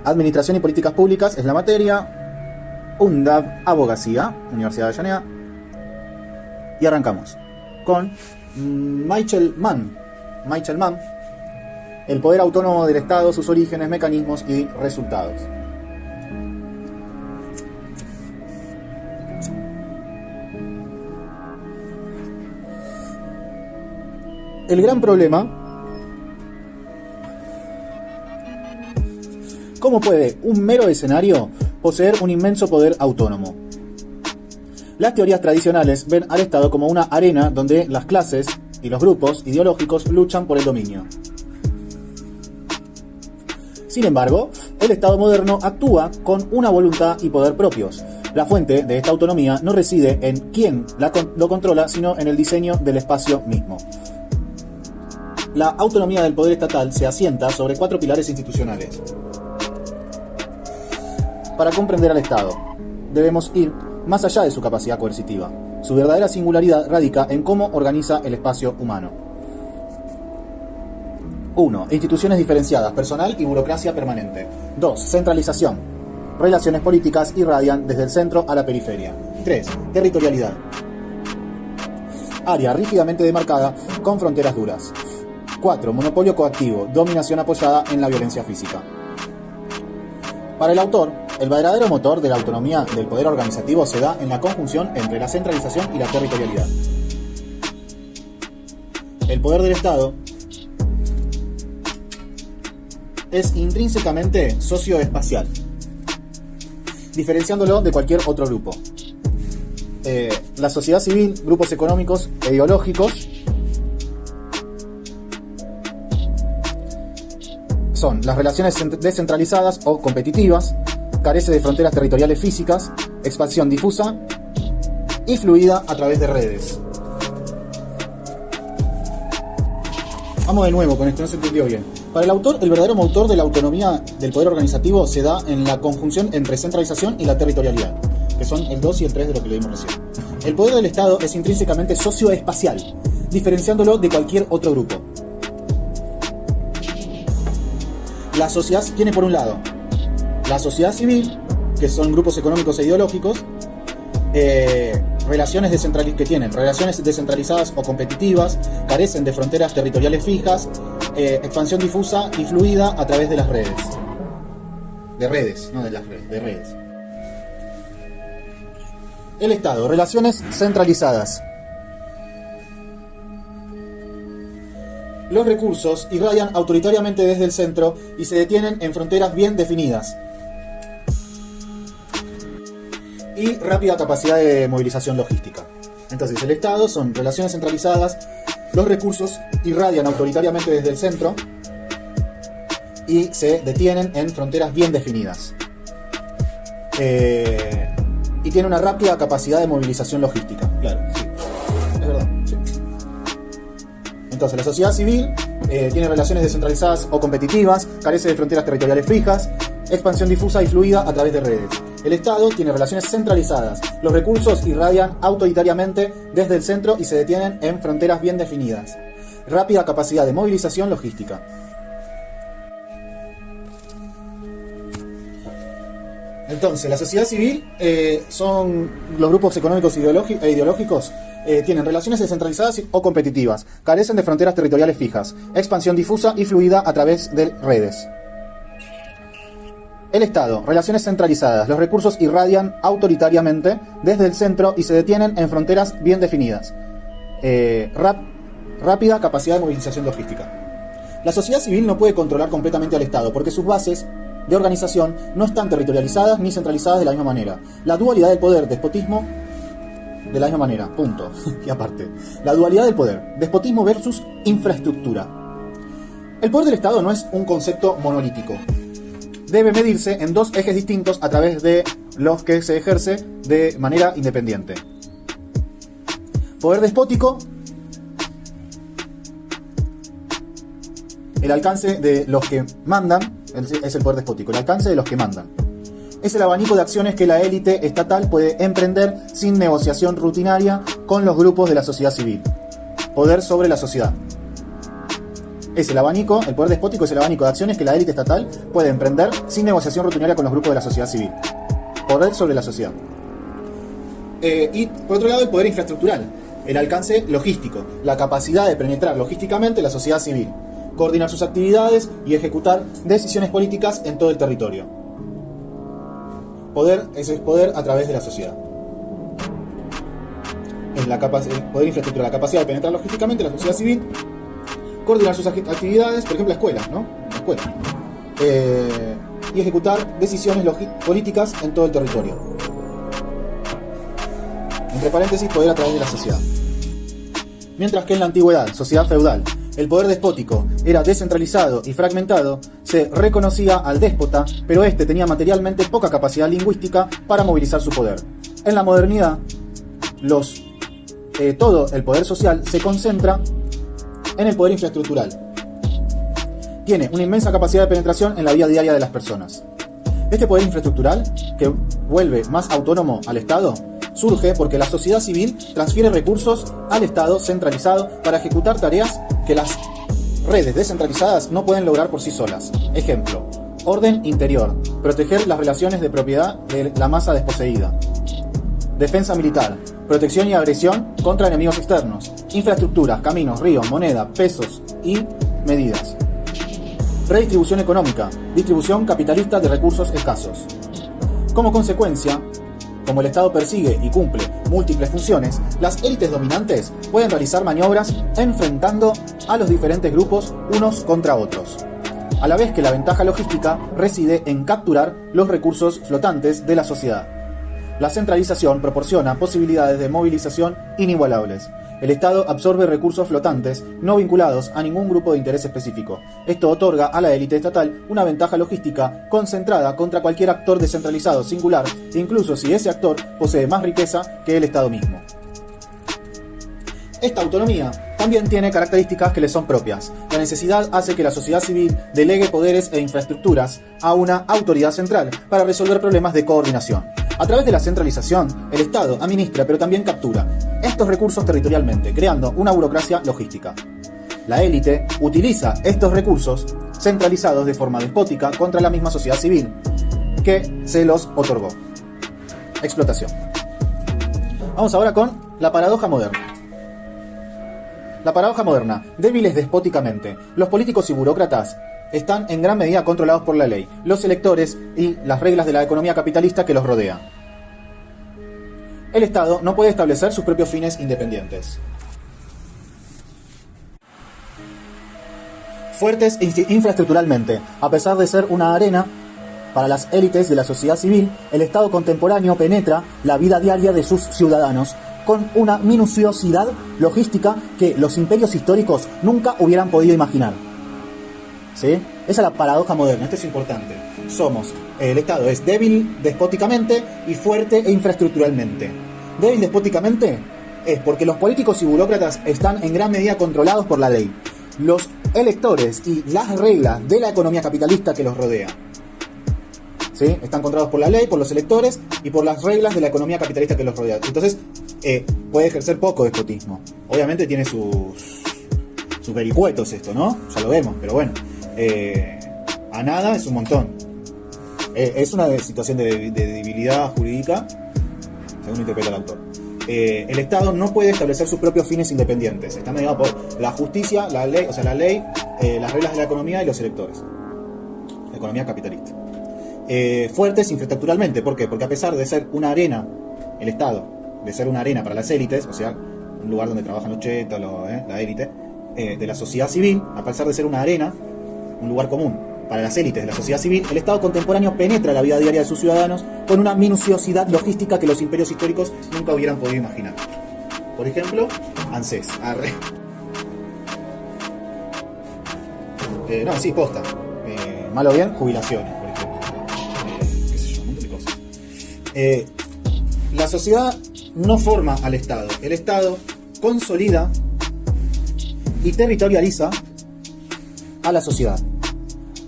Administración y Políticas Públicas es la materia. UNDAV, Abogacía, Universidad de Avellaneda. Y arrancamos con Michael Mann. El poder autónomo del Estado, sus orígenes, mecanismos y resultados. El gran problema: ¿cómo puede un mero escenario poseer un inmenso poder autónomo? Las teorías tradicionales ven al Estado como una arena donde las clases y los grupos ideológicos luchan por el dominio. Sin embargo, el Estado moderno actúa con una voluntad y poder propios. La fuente de esta autonomía no reside en quién lo controla, sino en el diseño del espacio mismo. La autonomía del poder estatal se asienta sobre 4 pilares institucionales. Para comprender al Estado, debemos ir más allá de su capacidad coercitiva. Su verdadera singularidad radica en cómo organiza el espacio humano. 1. Instituciones diferenciadas, personal y burocracia permanente. 2. Centralización. Relaciones políticas irradian desde el centro a la periferia. 3. Territorialidad. Área rígidamente demarcada con fronteras duras. 4. Monopolio coactivo, dominación apoyada en la violencia física. Para el autor, el verdadero motor de la autonomía del poder organizativo se da en la conjunción entre la centralización y la territorialidad. El poder del Estado es intrínsecamente socioespacial, diferenciándolo de cualquier otro grupo. La sociedad civil, grupos económicos e ideológicos son las relaciones descentralizadas o competitivas, carece de fronteras territoriales físicas, expansión difusa y fluida a través de redes. Vamos de nuevo con esto, no se entendió bien. Para el autor, el verdadero motor de la autonomía del poder organizativo se da en la conjunción entre centralización y la territorialidad, que son el 2 y el 3 de lo que leímos recién. El poder del Estado es intrínsecamente socioespacial, diferenciándolo de cualquier otro grupo. La sociedad tiene, por un lado, la sociedad civil, que son grupos económicos e ideológicos, que tienen relaciones descentralizadas o competitivas, carecen de fronteras territoriales fijas, expansión difusa y fluida a través de las redes. De redes, no de las redes, de redes. El Estado, relaciones centralizadas. Los recursos irradian autoritariamente desde el centro y se detienen en fronteras bien definidas. Y rápida capacidad de movilización logística. Entonces, el Estado son relaciones centralizadas, los recursos irradian autoritariamente desde el centro y se detienen en fronteras bien definidas. Y tiene una rápida capacidad de movilización logística. Claro, sí. Es verdad, sí. Entonces, la sociedad civil tiene relaciones descentralizadas o competitivas, carece de fronteras territoriales fijas, expansión difusa y fluida a través de redes. El Estado tiene relaciones centralizadas, los recursos irradian autoritariamente desde el centro y se detienen en fronteras bien definidas. Rápida capacidad de movilización logística. Entonces, la sociedad civil son los grupos económicos e ideológicos. Tienen relaciones descentralizadas o competitivas, carecen de fronteras territoriales fijas, expansión difusa y fluida a través de redes. El Estado, relaciones centralizadas, los recursos irradian autoritariamente desde el centro y se detienen en fronteras bien definidas. Rápida capacidad de movilización logística. La sociedad civil no puede controlar completamente al Estado porque sus bases de organización no están territorializadas ni centralizadas de la misma manera. La dualidad del poder, despotismo, de la misma manera, punto. Y aparte, la dualidad del poder, despotismo versus infraestructura. El poder del Estado no es un concepto monolítico. Debe medirse en 2 ejes distintos a través de los que se ejerce de manera independiente. Poder despótico, el alcance de los que mandan, es el poder despótico, el alcance de los que mandan. Es el abanico de acciones que la élite estatal puede emprender sin negociación rutinaria con los grupos de la sociedad civil. Poder sobre la sociedad. Es el abanico, el poder despótico es el abanico de acciones que la élite estatal puede emprender sin negociación rutinaria con los grupos de la sociedad civil. Poder sobre la sociedad. Y por otro lado, el poder infraestructural, el alcance logístico, la capacidad de penetrar logísticamente la sociedad civil, coordinar sus actividades y ejecutar decisiones políticas en todo el territorio. Poder, ese es poder a través de la sociedad. Es el poder infraestructural, la capacidad de penetrar logísticamente la sociedad civil, coordinar sus actividades, por ejemplo, la escuela, ¿no? La escuela. Y ejecutar decisiones políticas en todo el territorio. Entre paréntesis, poder a través de la sociedad. Mientras que en la antigüedad, sociedad feudal, el poder despótico era descentralizado y fragmentado, se reconocía al déspota, pero este tenía materialmente poca capacidad lingüística para movilizar su poder. En la modernidad, todo el poder social se concentra en el poder infraestructural. Tiene una inmensa capacidad de penetración en la vida diaria de las personas. Este poder infraestructural, que vuelve más autónomo al Estado, surge porque la sociedad civil transfiere recursos al Estado centralizado para ejecutar tareas que las redes descentralizadas no pueden lograr por sí solas. Ejemplo, orden interior, proteger las relaciones de propiedad de la masa desposeída. Defensa militar, protección y agresión contra enemigos externos. Infraestructuras, caminos, ríos, moneda, pesos y medidas. Redistribución económica, distribución capitalista de recursos escasos. Como consecuencia, como el Estado persigue y cumple múltiples funciones, las élites dominantes pueden realizar maniobras enfrentando a los diferentes grupos unos contra otros, a la vez que la ventaja logística reside en capturar los recursos flotantes de la sociedad. La centralización proporciona posibilidades de movilización inigualables. El Estado absorbe recursos flotantes no vinculados a ningún grupo de interés específico. Esto otorga a la élite estatal una ventaja logística concentrada contra cualquier actor descentralizado singular, incluso si ese actor posee más riqueza que el Estado mismo. Esta autonomía también tiene características que le son propias. La necesidad hace que la sociedad civil delegue poderes e infraestructuras a una autoridad central para resolver problemas de coordinación. A través de la centralización, el Estado administra pero también captura estos recursos territorialmente, creando una burocracia logística. La élite utiliza estos recursos centralizados de forma despótica contra la misma sociedad civil que se los otorgó. Explotación. Vamos ahora con la paradoja moderna. La paradoja moderna. Débiles despóticamente. Los políticos y burócratas están en gran medida controlados por la ley, los electores y las reglas de la economía capitalista que los rodea. El Estado no puede establecer sus propios fines independientes. Fuertes infraestructuralmente, a pesar de ser una arena para las élites de la sociedad civil, el Estado contemporáneo penetra la vida diaria de sus ciudadanos con una minuciosidad logística que los imperios históricos nunca hubieran podido imaginar. ¿Sí? Esa es la paradoja moderna, esto es importante. El Estado es débil despóticamente y fuerte e infraestructuralmente. Débil despóticamente es porque los políticos y burócratas están en gran medida controlados por la ley, los electores y las reglas de la economía capitalista que los rodea. ¿Sí? Están controlados por la ley, por los electores y por las reglas de la economía capitalista que los rodea. Entonces, puede ejercer poco despotismo. Obviamente tiene sus vericuetos esto, ¿no? Ya lo vemos, pero bueno. A nada es un montón. Es una situación de debilidad jurídica, según interpreta el autor. El Estado no puede establecer sus propios fines independientes. Está mediado por la justicia, la ley, las reglas de la economía y los electores. La economía capitalista. Fuertes infraestructuralmente. ¿Por qué? Porque a pesar de ser una arena, el Estado, de ser una arena para las élites, o sea, un lugar donde trabajan los chetos, la élite, de la sociedad civil, a pesar de ser una arena, un lugar común para las élites de la sociedad civil, el Estado contemporáneo penetra la vida diaria de sus ciudadanos con una minuciosidad logística que los imperios históricos nunca hubieran podido imaginar. Por ejemplo, ANSES. Posta. Mal o bien, jubilaciones, por ejemplo. Un montón de cosas. La sociedad no forma al Estado. El Estado consolida y territorializa a la sociedad.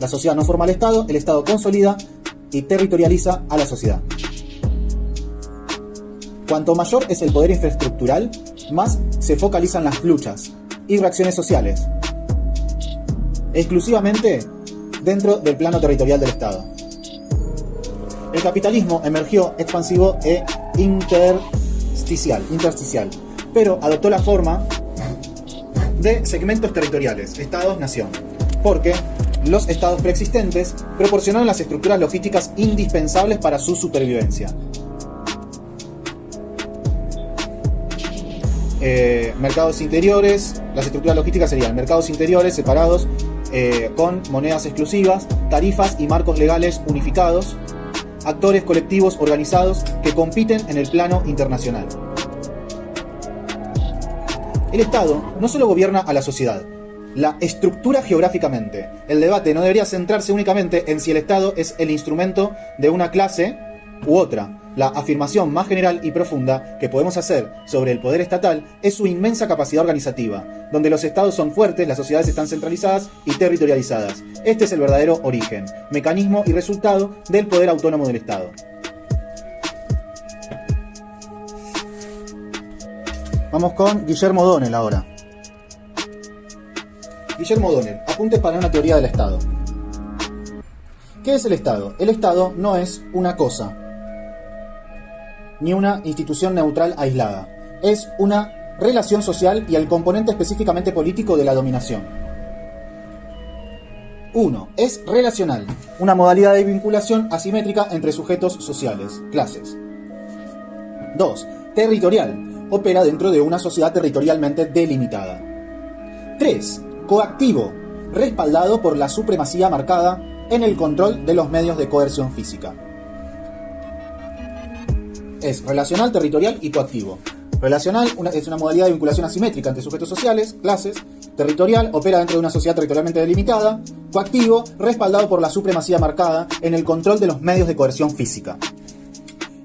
La sociedad no forma al Estado, el Estado consolida y territorializa a la sociedad. Cuanto mayor es el poder infraestructural, más se focalizan las luchas y reacciones sociales. exclusivamente dentro del plano territorial del Estado. El capitalismo emergió expansivo e intersticial, pero adoptó la forma de segmentos territoriales, estados-nación, porque los estados preexistentes proporcionaron las estructuras logísticas indispensables para su supervivencia. Mercados interiores, las estructuras logísticas serían mercados interiores separados con monedas exclusivas, tarifas y marcos legales unificados, actores colectivos organizados que compiten en el plano internacional. El Estado no solo gobierna a la sociedad, la estructura geográficamente. El debate no debería centrarse únicamente en si el Estado es el instrumento de una clase u otra. La afirmación más general y profunda que podemos hacer sobre el poder estatal es su inmensa capacidad organizativa, donde los estados son fuertes, las sociedades están centralizadas y territorializadas. Este es el verdadero origen, mecanismo y resultado del poder autónomo del Estado. Vamos con Guillermo O'Donnell ahora. Guillermo O'Donnell, apuntes para una teoría del Estado. ¿Qué es el Estado? El Estado no es una cosa, ni una institución neutral aislada. Es una relación social y el componente específicamente político de la dominación. 1. Es relacional, una modalidad de vinculación asimétrica entre sujetos sociales, clases. 2. Territorial, opera dentro de una sociedad territorialmente delimitada. 3. Coactivo, respaldado por la supremacía marcada en el control de los medios de coerción física. Es relacional, territorial y coactivo. Relacional es una modalidad de vinculación asimétrica entre sujetos sociales, clases. Territorial, opera dentro de una sociedad territorialmente delimitada. Coactivo, respaldado por la supremacía marcada en el control de los medios de coerción física.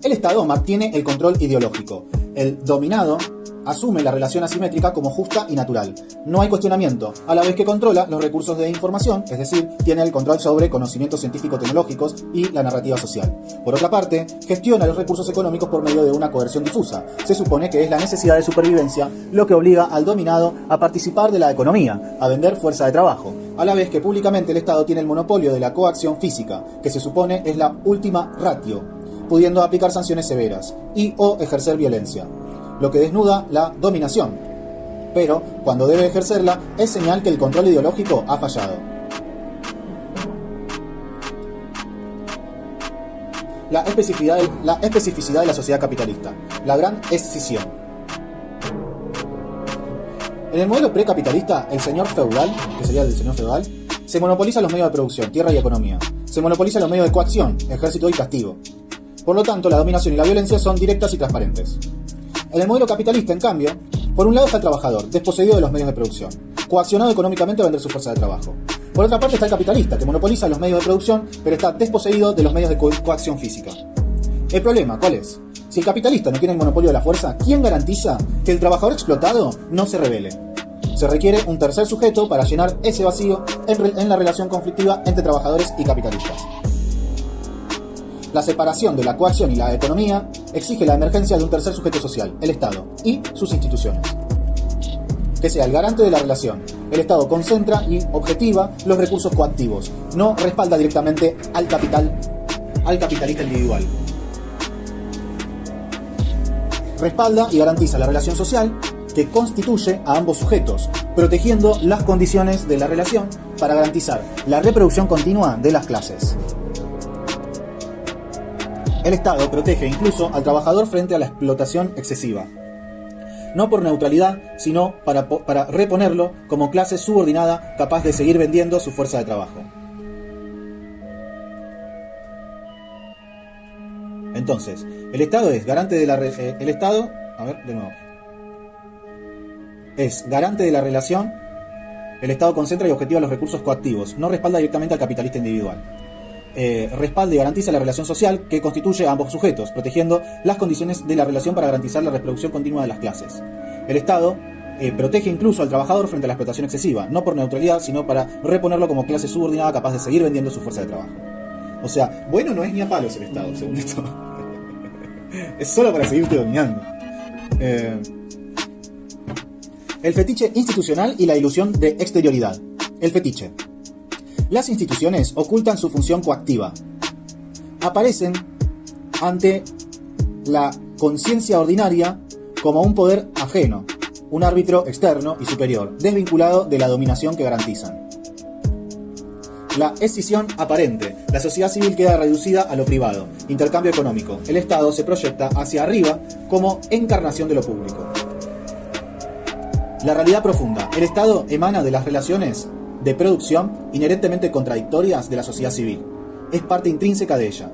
El Estado mantiene el control ideológico. El dominado asume la relación asimétrica como justa y natural. No hay cuestionamiento, a la vez que controla los recursos de información, es decir, tiene el control sobre conocimientos científico-tecnológicos y la narrativa social. Por otra parte, gestiona los recursos económicos por medio de una coerción difusa. Se supone que es la necesidad de supervivencia lo que obliga al dominado a participar de la economía, a vender fuerza de trabajo, a la vez que públicamente el Estado tiene el monopolio de la coacción física, que se supone es la última ratio, pudiendo aplicar sanciones severas y o ejercer violencia, lo que desnuda la dominación, pero cuando debe ejercerla es señal que el control ideológico ha fallado. La especificidad de la sociedad capitalista, la gran escisión. En el modelo precapitalista, el señor feudal, que sería el señor feudal, se monopoliza los medios de producción, tierra y economía. Se monopoliza los medios de coacción, ejército y castigo. Por lo tanto, la dominación y la violencia son directas y transparentes. En el modelo capitalista, en cambio, por un lado está el trabajador, desposeído de los medios de producción, coaccionado económicamente a vender su fuerza de trabajo. Por otra parte está el capitalista, que monopoliza los medios de producción, pero está desposeído de los medios de coacción física. ¿El problema cuál es? Si el capitalista no tiene el monopolio de la fuerza, ¿quién garantiza que el trabajador explotado no se rebele? Se requiere un tercer sujeto para llenar ese vacío en la relación conflictiva entre trabajadores y capitalistas. La separación de la coacción y la economía exige la emergencia de un tercer sujeto social, el Estado, y sus instituciones, que sea el garante de la relación. El Estado concentra y objetiva los recursos coactivos, no respalda directamente al capitalista individual. Respalda y garantiza la relación social que constituye a ambos sujetos, protegiendo las condiciones de la relación para garantizar la reproducción continua de las clases. El Estado protege incluso al trabajador frente a la explotación excesiva, no por neutralidad, sino para reponerlo como clase subordinada capaz de seguir vendiendo su fuerza de trabajo. Entonces, el Estado es garante de la es garante de la relación. El Estado concentra y objetiva los recursos coactivos, no respalda directamente al capitalista individual. Respalda y garantiza la relación social que constituye a ambos sujetos, protegiendo las condiciones de la relación para garantizar la reproducción continua de las clases. El Estado protege incluso al trabajador frente a la explotación excesiva, no por neutralidad, sino para reponerlo como clase subordinada capaz de seguir vendiendo su fuerza de trabajo. O sea, bueno no es ni a palos el Estado, según esto. Es solo para seguirte dominando. El fetiche institucional y la ilusión de exterioridad. El fetiche. Las instituciones ocultan su función coactiva. Aparecen ante la conciencia ordinaria como un poder ajeno, un árbitro externo y superior, desvinculado de la dominación que garantizan. La escisión aparente. La sociedad civil queda reducida a lo privado, intercambio económico. El Estado se proyecta hacia arriba como encarnación de lo público. La realidad profunda. El Estado emana de las relaciones de producción inherentemente contradictorias de la sociedad civil. Es parte intrínseca de ella.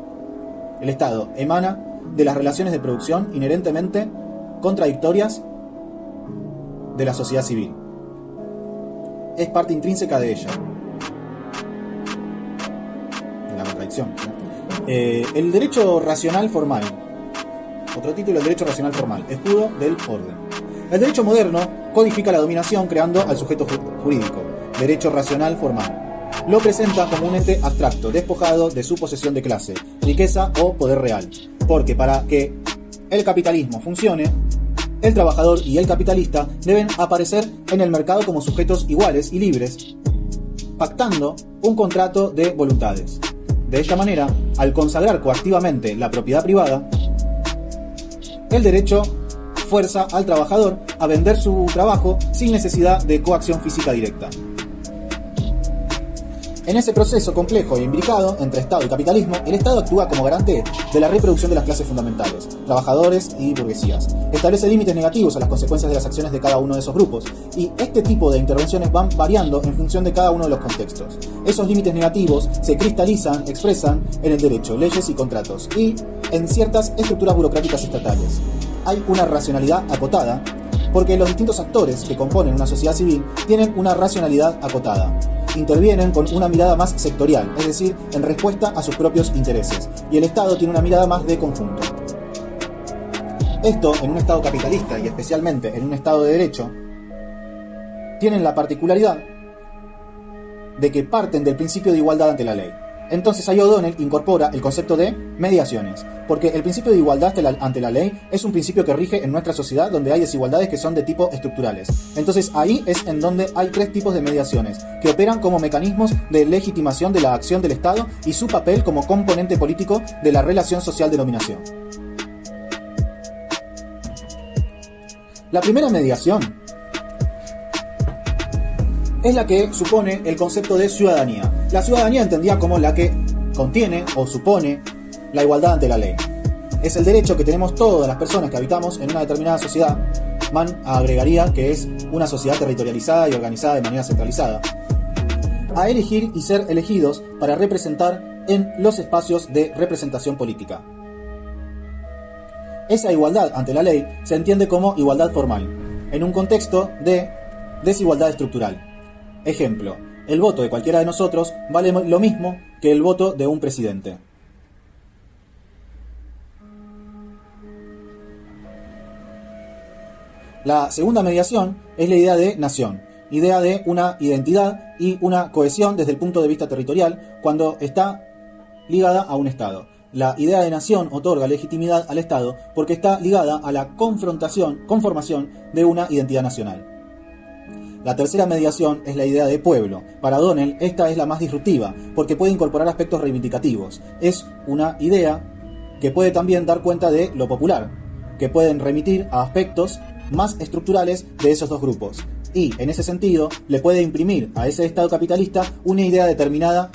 El Estado emana de las relaciones de producción inherentemente contradictorias de la sociedad civil. Es parte intrínseca de ella. De la contradicción. El derecho racional formal. Otro título, el derecho racional formal. Escudo del orden. El derecho moderno codifica la dominación creando al sujeto jurídico. Derecho racional formal. Lo presenta como un ente abstracto, despojado de su posesión de clase, riqueza o poder real. Porque para que el capitalismo funcione, el trabajador y el capitalista deben aparecer en el mercado como sujetos iguales y libres, pactando un contrato de voluntades. De esta manera, al consagrar coactivamente la propiedad privada, el derecho fuerza al trabajador a vender su trabajo sin necesidad de coacción física directa. En ese proceso complejo e imbricado entre Estado y capitalismo, el Estado actúa como garante de la reproducción de las clases fundamentales, trabajadores y burguesías. Establece límites negativos a las consecuencias de las acciones de cada uno de esos grupos, y este tipo de intervenciones van variando en función de cada uno de los contextos. Esos límites negativos se cristalizan, expresan en el derecho, leyes y contratos, y en ciertas estructuras burocráticas estatales. Hay una racionalidad acotada, porque los distintos actores que componen una sociedad civil tienen una racionalidad acotada. Intervienen con una mirada más sectorial, es decir, en respuesta a sus propios intereses, y el Estado tiene una mirada más de conjunto. Esto, en un Estado capitalista y especialmente en un Estado de derecho, tienen la particularidad de que parten del principio de igualdad ante la ley. Entonces ahí O'Donnell incorpora el concepto de mediaciones, porque el principio de igualdad ante la ley es un principio que rige en nuestra sociedad donde hay desigualdades que son de tipo estructurales. Entonces ahí es en donde hay tres tipos de mediaciones, que operan como mecanismos de legitimación de la acción del Estado y su papel como componente político de la relación social de dominación. La primera mediación es la que supone el concepto de ciudadanía. La ciudadanía entendida como la que contiene o supone la igualdad ante la ley. Es el derecho que tenemos todas las personas que habitamos en una determinada sociedad. Mann agregaría que es una sociedad territorializada y organizada de manera centralizada, a elegir y ser elegidos para representar en los espacios de representación política. Esa igualdad ante la ley se entiende como igualdad formal, en un contexto de desigualdad estructural. Ejemplo, el voto de cualquiera de nosotros vale lo mismo que el voto de un presidente. La segunda mediación es la idea de nación, idea de una identidad y una cohesión desde el punto de vista territorial cuando está ligada a un Estado. La idea de nación otorga legitimidad al Estado porque está ligada a la conformación de una identidad nacional. La tercera mediación es la idea de pueblo. Para O'Donnell, esta es la más disruptiva, porque puede incorporar aspectos reivindicativos. Es una idea que puede también dar cuenta de lo popular, que pueden remitir a aspectos más estructurales de esos dos grupos. Y, en ese sentido, le puede imprimir a ese Estado capitalista una idea determinada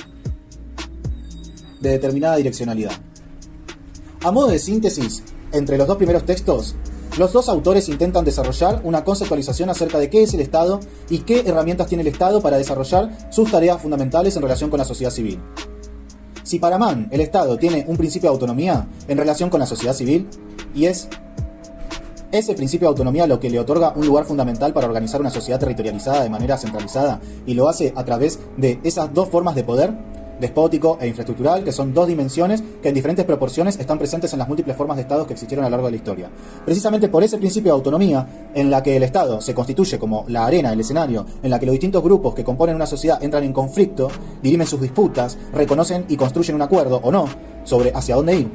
de determinada direccionalidad. A modo de síntesis, entre los dos primeros textos, los dos autores intentan desarrollar una conceptualización acerca de qué es el Estado y qué herramientas tiene el Estado para desarrollar sus tareas fundamentales en relación con la sociedad civil. Si para Mann el Estado tiene un principio de autonomía en relación con la sociedad civil, y es ese principio de autonomía lo que le otorga un lugar fundamental para organizar una sociedad territorializada de manera centralizada, y lo hace a través de esas dos formas de poder, despótico e infraestructural, que son dos dimensiones que en diferentes proporciones están presentes en las múltiples formas de estados que existieron a lo largo de la historia. Precisamente por ese principio de autonomía, en la que el Estado se constituye como la arena, el escenario, en la que los distintos grupos que componen una sociedad entran en conflicto, dirimen sus disputas, reconocen y construyen un acuerdo o no sobre hacia dónde ir.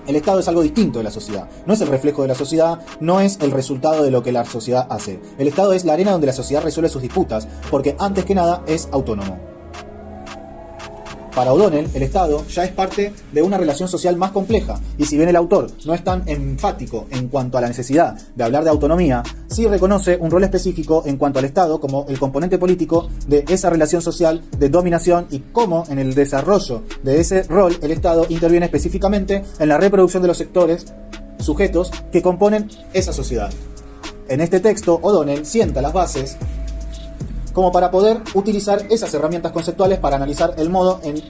El Estado es algo distinto de la sociedad, no es el reflejo de la sociedad, no es el resultado de lo que la sociedad hace. El Estado es la arena donde la sociedad resuelve sus disputas, porque antes que nada es autónomo. Para O'Donnell, el Estado ya es parte de una relación social más compleja, y si bien el autor no es tan enfático en cuanto a la necesidad de hablar de autonomía, sí reconoce un rol específico en cuanto al Estado como el componente político de esa relación social de dominación y cómo en el desarrollo de ese rol el Estado interviene específicamente en la reproducción de los sectores, sujetos que componen esa sociedad. En este texto, O'Donnell sienta las bases como para poder utilizar esas herramientas conceptuales para analizar el modo en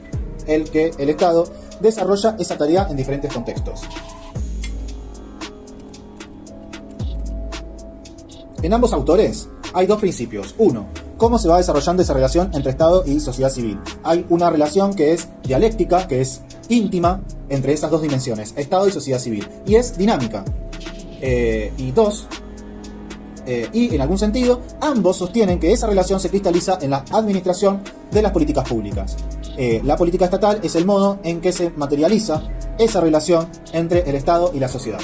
el que el Estado desarrolla esa tarea en diferentes contextos. En ambos autores hay dos principios. Uno, cómo se va desarrollando esa relación entre Estado y sociedad civil. Hay una relación que es dialéctica, que es íntima entre esas dos dimensiones, Estado y sociedad civil, y es dinámica. Y en algún sentido, ambos sostienen que esa relación se cristaliza en la administración de las políticas públicas. La política estatal es el modo en que se materializa esa relación entre el Estado y la sociedad.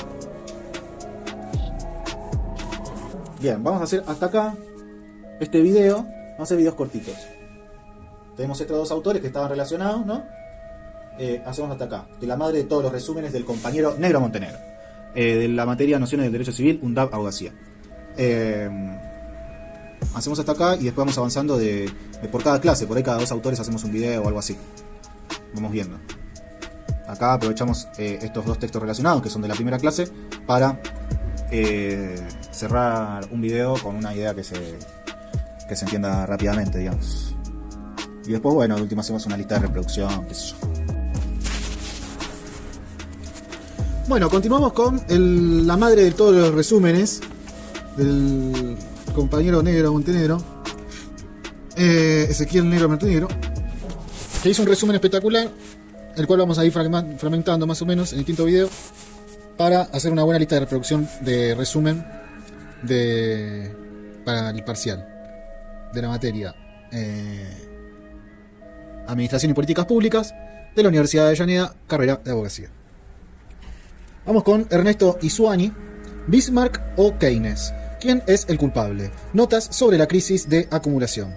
Bien, vamos a hacer hasta acá este video. Vamos a hacer videos cortitos. Tenemos estos dos autores que estaban relacionados, ¿no? Hacemos hasta acá. De la madre de todos los resúmenes del compañero Negro Montenegro. De la materia Nociones del Derecho Civil, UNDAB Abogacía. Hacemos hasta acá y después vamos avanzando de por cada clase. Por ahí cada dos autores hacemos un video o algo así. Vamos viendo. Acá aprovechamos estos dos textos relacionados que son de la primera clase para cerrar un video con una idea que se entienda rápidamente, digamos. Y después, bueno, de última hacemos una lista de reproducción, qué sé yo. Bueno, continuamos con la madre de todos los resúmenes del compañero Negro Montenegro, Ezequiel Negro Montenegro, que hizo un resumen espectacular, el cual vamos a ir fragmentando más o menos en el quinto video para hacer una buena lista de reproducción de resumen para el parcial de la materia Administración y Políticas Públicas de la Universidad de Avellaneda, carrera de Abogacía. Vamos con Ernesto Isuani, Bismarck o Keynes. ¿Quién es el culpable? Notas sobre la crisis de acumulación.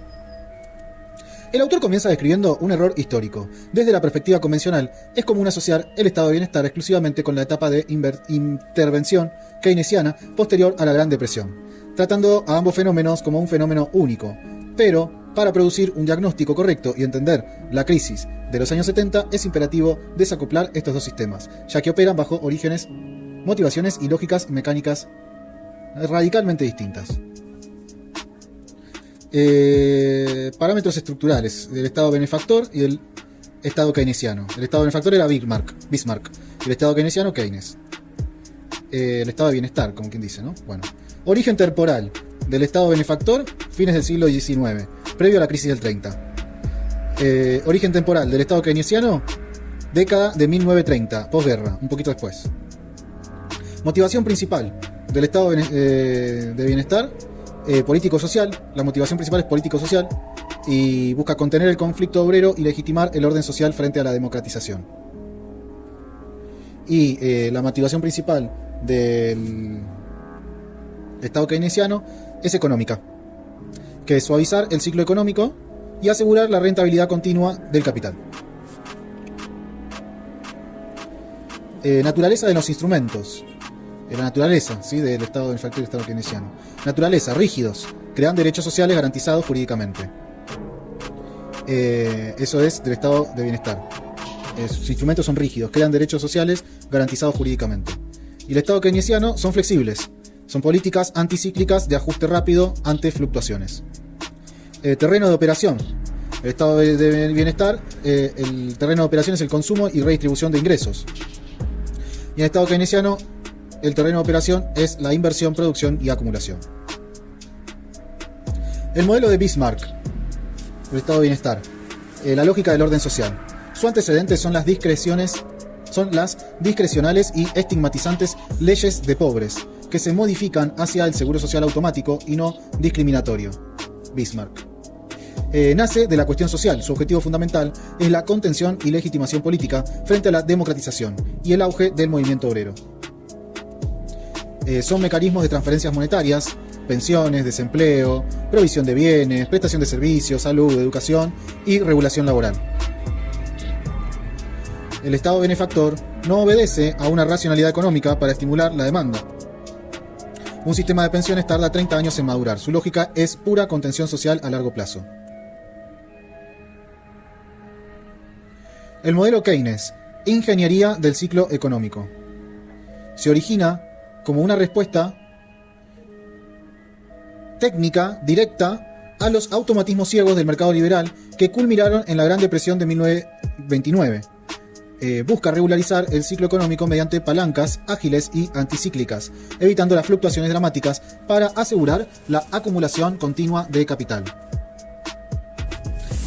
El autor comienza describiendo un error histórico. Desde la perspectiva convencional, es común asociar el estado de bienestar exclusivamente con la etapa de intervención keynesiana posterior a la Gran Depresión, tratando a ambos fenómenos como un fenómeno único. Pero, para producir un diagnóstico correcto y entender la crisis de los años 70, es imperativo desacoplar estos dos sistemas, ya que operan bajo orígenes, motivaciones y lógicas mecánicas radicalmente distintas. Parámetros estructurales del Estado benefactor y del Estado keynesiano. El Estado benefactor era Bismarck, y el Estado keynesiano Keynes. El Estado de bienestar, como quien dice, ¿no? Bueno. Origen temporal del Estado benefactor, fines del siglo XIX, previo a la crisis del 30. Origen temporal del Estado keynesiano, década de 1930, posguerra, un poquito después. Motivación principal del Estado de bienestar, político-social. La motivación principal es político-social y busca contener el conflicto obrero y legitimar el orden social frente a la democratización. Y la motivación principal del Estado keynesiano es económica, que es suavizar el ciclo económico y asegurar la rentabilidad continua del capital. Naturaleza de los instrumentos. La naturaleza, ¿sí?, del Estado benefactor y del Estado keynesiano. Naturaleza, rígidos, crean derechos sociales garantizados jurídicamente. Eso es del Estado de bienestar. Sus instrumentos son rígidos, crean derechos sociales garantizados jurídicamente. Y el Estado keynesiano son flexibles, son políticas anticíclicas de ajuste rápido ante fluctuaciones. Terreno de operación. El Estado de bienestar, el terreno de operación es el consumo y redistribución de ingresos. Y en el Estado keynesiano, el terreno de operación es la inversión, producción y acumulación. El modelo de Bismarck, el Estado de bienestar, la lógica del orden social. Su antecedente son las discrecionales y estigmatizantes leyes de pobres, que se modifican hacia el seguro social automático y no discriminatorio. Bismarck. Nace de la cuestión social. Su objetivo fundamental es la contención y legitimación política frente a la democratización y el auge del movimiento obrero. Son mecanismos de transferencias monetarias, pensiones, desempleo, provisión de bienes, prestación de servicios, salud, educación y regulación laboral. El Estado benefactor no obedece a una racionalidad económica para estimular la demanda. Un sistema de pensiones tarda 30 años en madurar. Su lógica es pura contención social a largo plazo. El modelo Keynes, ingeniería del ciclo económico, se origina como una respuesta técnica directa a los automatismos ciegos del mercado liberal que culminaron en la Gran Depresión de 1929. Busca regularizar el ciclo económico mediante palancas ágiles y anticíclicas, evitando las fluctuaciones dramáticas para asegurar la acumulación continua de capital.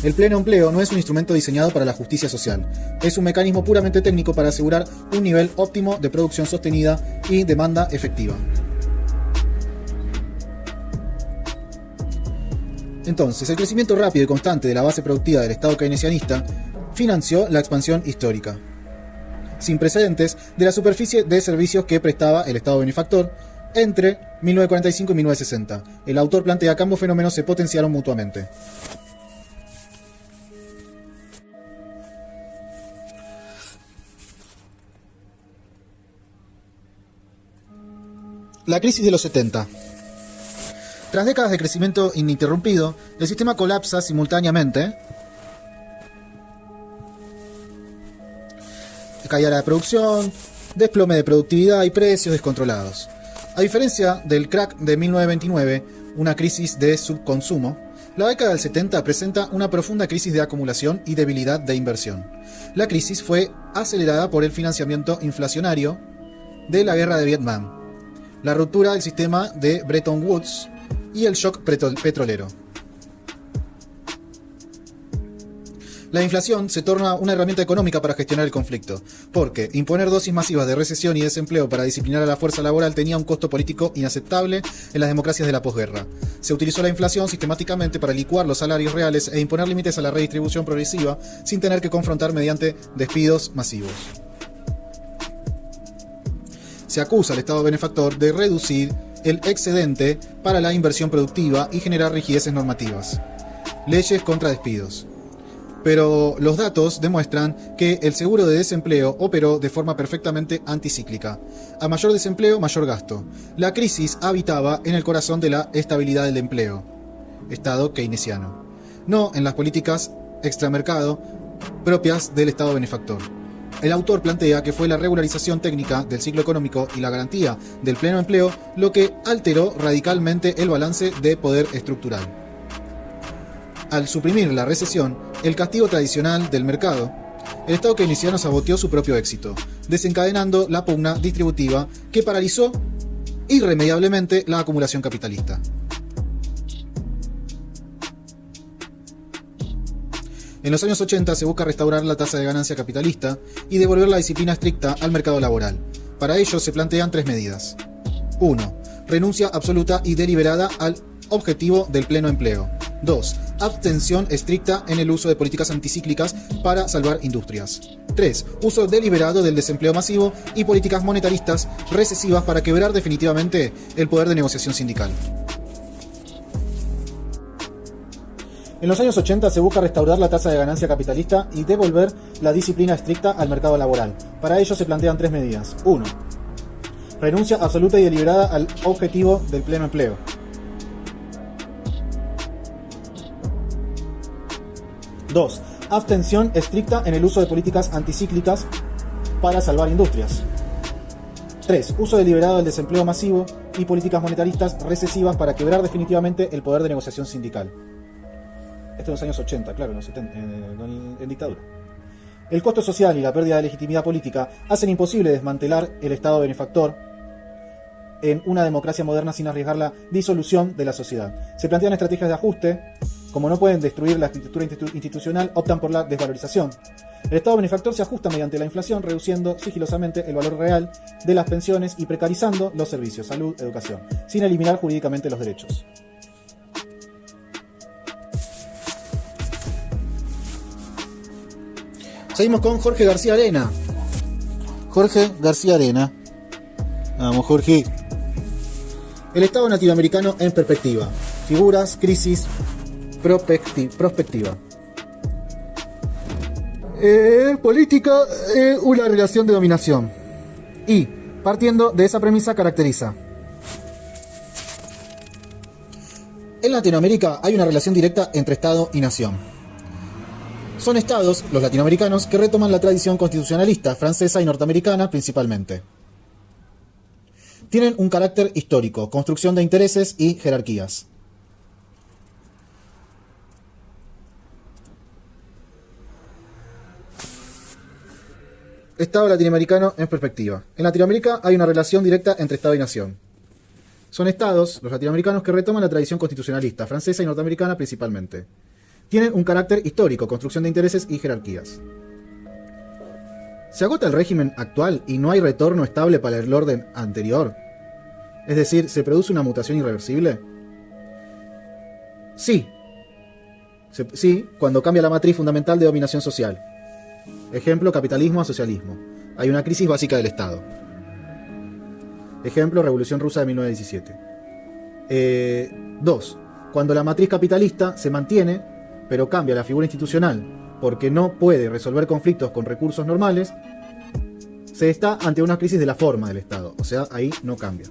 El pleno empleo no es un instrumento diseñado para la justicia social, es un mecanismo puramente técnico para asegurar un nivel óptimo de producción sostenida y demanda efectiva. Entonces, el crecimiento rápido y constante de la base productiva del Estado keynesianista financió la expansión histórica, sin precedentes, de la superficie de servicios que prestaba el Estado benefactor entre 1945 y 1960. El autor plantea que ambos fenómenos se potenciaron mutuamente. La crisis de los 70. Tras décadas de crecimiento ininterrumpido, el sistema colapsa simultáneamente. Caída de la producción, desplome de productividad y precios descontrolados. A diferencia del crack de 1929, una crisis de subconsumo, la década del 70 presenta una profunda crisis de acumulación y debilidad de inversión. La crisis fue acelerada por el financiamiento inflacionario de la guerra de Vietnam, la ruptura del sistema de Bretton Woods y el shock petrolero. La inflación se torna una herramienta económica para gestionar el conflicto, porque imponer dosis masivas de recesión y desempleo para disciplinar a la fuerza laboral tenía un costo político inaceptable en las democracias de la posguerra. Se utilizó la inflación sistemáticamente para licuar los salarios reales e imponer límites a la redistribución progresiva sin tener que confrontar mediante despidos masivos. Se acusa al Estado benefactor de reducir el excedente para la inversión productiva y generar rigideces normativas, leyes contra despidos. Pero los datos demuestran que el seguro de desempleo operó de forma perfectamente anticíclica. A mayor desempleo, mayor gasto. La crisis habitaba en el corazón de la estabilidad del empleo, Estado keynesiano, no en las políticas extramercado propias del Estado benefactor. El autor plantea que fue la regularización técnica del ciclo económico y la garantía del pleno empleo lo que alteró radicalmente el balance de poder estructural. Al suprimir la recesión, el castigo tradicional del mercado, el Estado keynesiano saboteó su propio éxito, desencadenando la pugna distributiva que paralizó irremediablemente la acumulación capitalista. En los años 80 se busca restaurar la tasa de ganancia capitalista y devolver la disciplina estricta al mercado laboral. Para ello se plantean 3 medidas. 1. Renuncia absoluta y deliberada al objetivo del pleno empleo. 2. Abstención estricta en el uso de políticas anticíclicas para salvar industrias. 3. Uso deliberado del desempleo masivo y políticas monetaristas recesivas para quebrar definitivamente el poder de negociación sindical. En los años 80 se busca restaurar la tasa de ganancia capitalista y devolver la disciplina estricta al mercado laboral. Para ello se plantean 3 medidas. 1. Renuncia absoluta y deliberada al objetivo del pleno empleo. 2. Abstención estricta en el uso de políticas anticíclicas para salvar industrias. 3. Uso deliberado del desempleo masivo y políticas monetaristas recesivas para quebrar definitivamente el poder de negociación sindical. Esto en los años 80, claro, en los 70, en dictadura. El costo social y la pérdida de legitimidad política hacen imposible desmantelar el Estado benefactor en una democracia moderna sin arriesgar la disolución de la sociedad. Se plantean estrategias de ajuste. Como no pueden destruir la arquitectura institucional, optan por la desvalorización. El Estado benefactor se ajusta mediante la inflación, reduciendo sigilosamente el valor real de las pensiones y precarizando los servicios, salud, educación, sin eliminar jurídicamente los derechos. Seguimos con Jorge García Arena. Jorge García Arena. Vamos, Jorge. El Estado latinoamericano en perspectiva. Figuras, crisis, prospectiva. Política es una relación de dominación. Y, partiendo de esa premisa, caracteriza. En Latinoamérica hay una relación directa entre Estado y nación. Son estados, los latinoamericanos, que retoman la tradición constitucionalista, francesa y norteamericana principalmente. Tienen un carácter histórico, construcción de intereses y jerarquías. Estado latinoamericano en perspectiva. En Latinoamérica hay una relación directa entre Estado y nación. Son estados, los latinoamericanos, que retoman la tradición constitucionalista, francesa y norteamericana principalmente. Tienen un carácter histórico, construcción de intereses y jerarquías. ¿Se agota el régimen actual y no hay retorno estable para el orden anterior? Es decir, ¿se produce una mutación irreversible? Sí. Sí, cuando cambia la matriz fundamental de dominación social. Ejemplo, capitalismo a socialismo. Hay una crisis básica del Estado. Ejemplo, Revolución Rusa de 1917. 2. Cuando la matriz capitalista se mantiene, pero cambia la figura institucional porque no puede resolver conflictos con recursos normales, se está ante una crisis de la forma del Estado. O sea, ahí no cambia.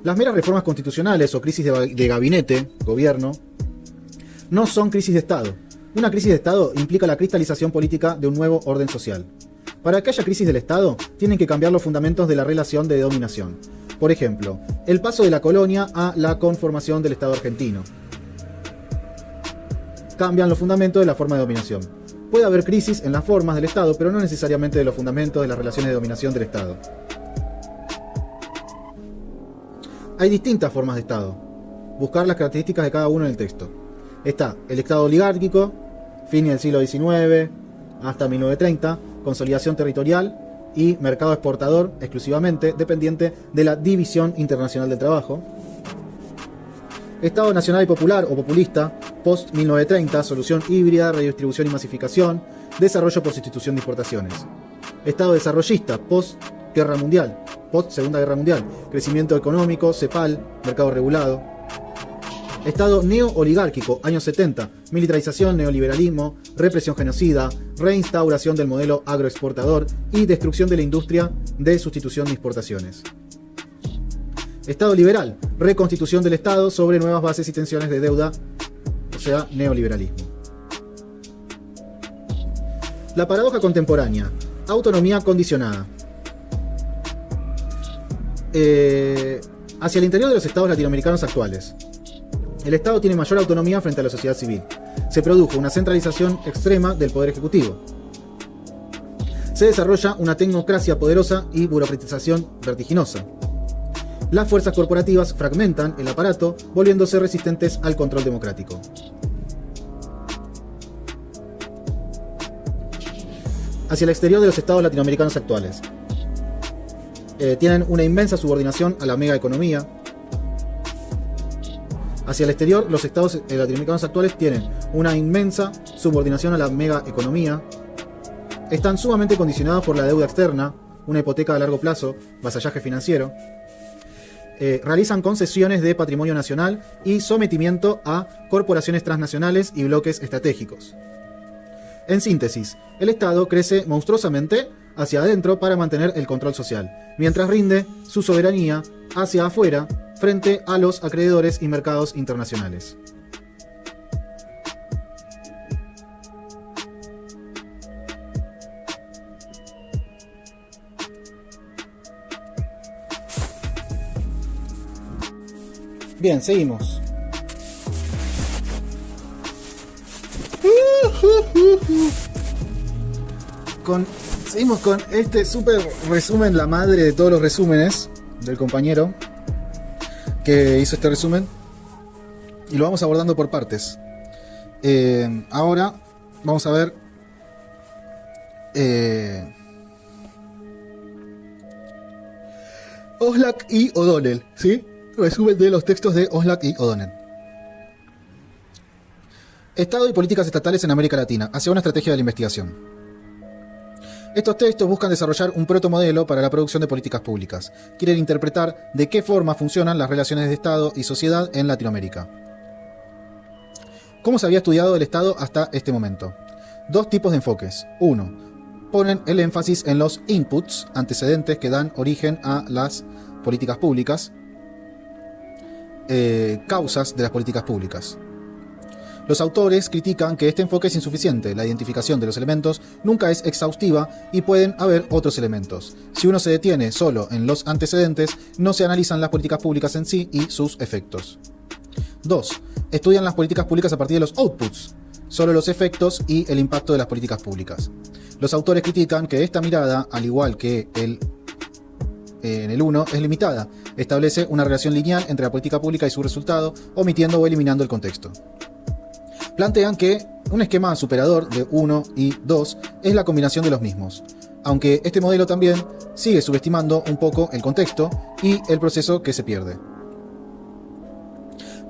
Las meras reformas constitucionales o crisis de gabinete, gobierno, no son crisis de Estado. Una crisis de Estado implica la cristalización política de un nuevo orden social. Para que haya crisis del Estado, tienen que cambiar los fundamentos de la relación de dominación. Por ejemplo, el paso de la colonia a la conformación del Estado argentino. Cambian los fundamentos de la forma de dominación. Puede haber crisis en las formas del Estado, pero no necesariamente de los fundamentos de las relaciones de dominación del Estado. Hay distintas formas de Estado. Buscar las características de cada uno en el texto. Está el Estado oligárquico, fin del siglo XIX hasta 1930, consolidación territorial y mercado exportador exclusivamente, dependiente de la división internacional del trabajo. Estado nacional y popular o populista, post-1930, solución híbrida, redistribución y masificación, desarrollo por sustitución de importaciones. Estado desarrollista, post-guerra mundial, post-segunda guerra mundial, crecimiento económico, CEPAL, mercado regulado. Estado neo-oligárquico, años 70, militarización, neoliberalismo, represión genocida, reinstauración del modelo agroexportador y destrucción de la industria de sustitución de exportaciones. Estado liberal, reconstitución del Estado sobre nuevas bases y tensiones de deuda, o sea, neoliberalismo. La paradoja contemporánea, autonomía condicionada. Hacia el interior de los estados latinoamericanos actuales. El Estado tiene mayor autonomía frente a la sociedad civil. Se produjo una centralización extrema del poder ejecutivo. Se desarrolla una tecnocracia poderosa y burocratización vertiginosa. Las fuerzas corporativas fragmentan el aparato, volviéndose resistentes al control democrático. Hacia el exterior de los estados latinoamericanos actuales. Tienen una inmensa subordinación a la megaeconomía. Hacia el exterior, los estados latinoamericanos actuales tienen una inmensa subordinación a la megaeconomía. Están sumamente condicionados por la deuda externa, una hipoteca a largo plazo, vasallaje financiero. Realizan concesiones de patrimonio nacional y sometimiento a corporaciones transnacionales y bloques estratégicos. En síntesis, el Estado crece monstruosamente hacia adentro para mantener el control social, mientras rinde su soberanía hacia afuera frente a los acreedores y mercados internacionales. Bien, seguimos. Seguimos con este super resumen, la madre de todos los resúmenes del compañero que hizo este resumen, y lo vamos abordando por partes. Ahora vamos a ver Oslac y O'Donnell, ¿sí? Resumen de los textos de Oslac y O'Donnell. Estado y políticas estatales en América Latina, hacia una estrategia de la investigación. Estos textos buscan desarrollar un protomodelo para la producción de políticas públicas. Quieren interpretar de qué forma funcionan las relaciones de Estado y sociedad en Latinoamérica. ¿Cómo se había estudiado el Estado hasta este momento? Dos tipos de enfoques. Uno, ponen el énfasis en los inputs, antecedentes que dan origen a las políticas públicas, causas de las políticas públicas. Los autores critican que este enfoque es insuficiente, la identificación de los elementos nunca es exhaustiva y pueden haber otros elementos. Si uno se detiene solo en los antecedentes, no se analizan las políticas públicas en sí y sus efectos. 2. Estudian las políticas públicas a partir de los outputs, solo los efectos y el impacto de las políticas públicas. Los autores critican que esta mirada, al igual que en el 1, es limitada. Establece una relación lineal entre la política pública y su resultado, omitiendo o eliminando el contexto. Plantean que un esquema superador de 1 y 2 es la combinación de los mismos, aunque este modelo también sigue subestimando un poco el contexto y el proceso que se pierde.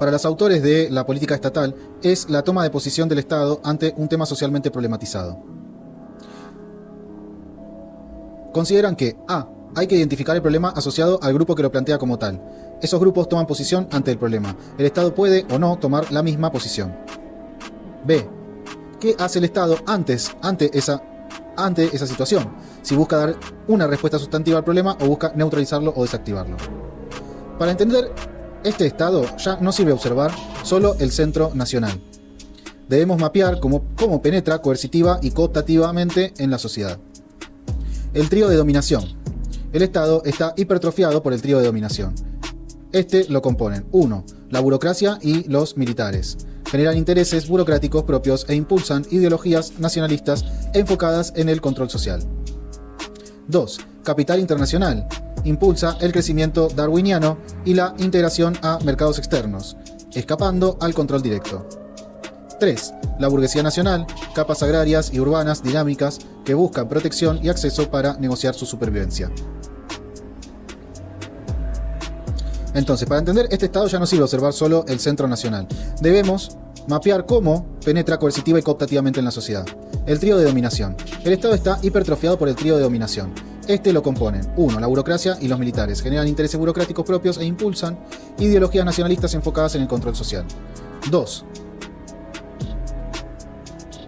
Para los autores de la política estatal es la toma de posición del Estado ante un tema socialmente problematizado. Consideran que A. Hay que identificar el problema asociado al grupo que lo plantea como tal. Esos grupos toman posición ante el problema. El Estado puede o no tomar la misma posición. B. ¿Qué hace el Estado ante esa situación? Si busca dar una respuesta sustantiva al problema o busca neutralizarlo o desactivarlo. Para entender este estado ya no sirve observar solo el centro nacional. Debemos mapear cómo penetra coercitiva y cooptativamente en la sociedad. El trío de dominación. El Estado está hipertrofiado por el trío de dominación. Este lo componen 1. La burocracia y los militares. Generan intereses burocráticos propios e impulsan ideologías nacionalistas enfocadas en el control social. 2. Capital internacional. Impulsa el crecimiento darwiniano y la integración a mercados externos, escapando al control directo. 3. La burguesía nacional, capas agrarias y urbanas dinámicas que buscan protección y acceso para negociar su supervivencia. Entonces, para entender este estado ya no sirve observar solo el centro nacional. Debemos mapear cómo penetra coercitiva y cooptativamente en la sociedad. El trío de dominación. El Estado está hipertrofiado por el trío de dominación. Este lo componen 1. La burocracia y los militares. Generan intereses burocráticos propios e impulsan ideologías nacionalistas enfocadas en el control social. 2.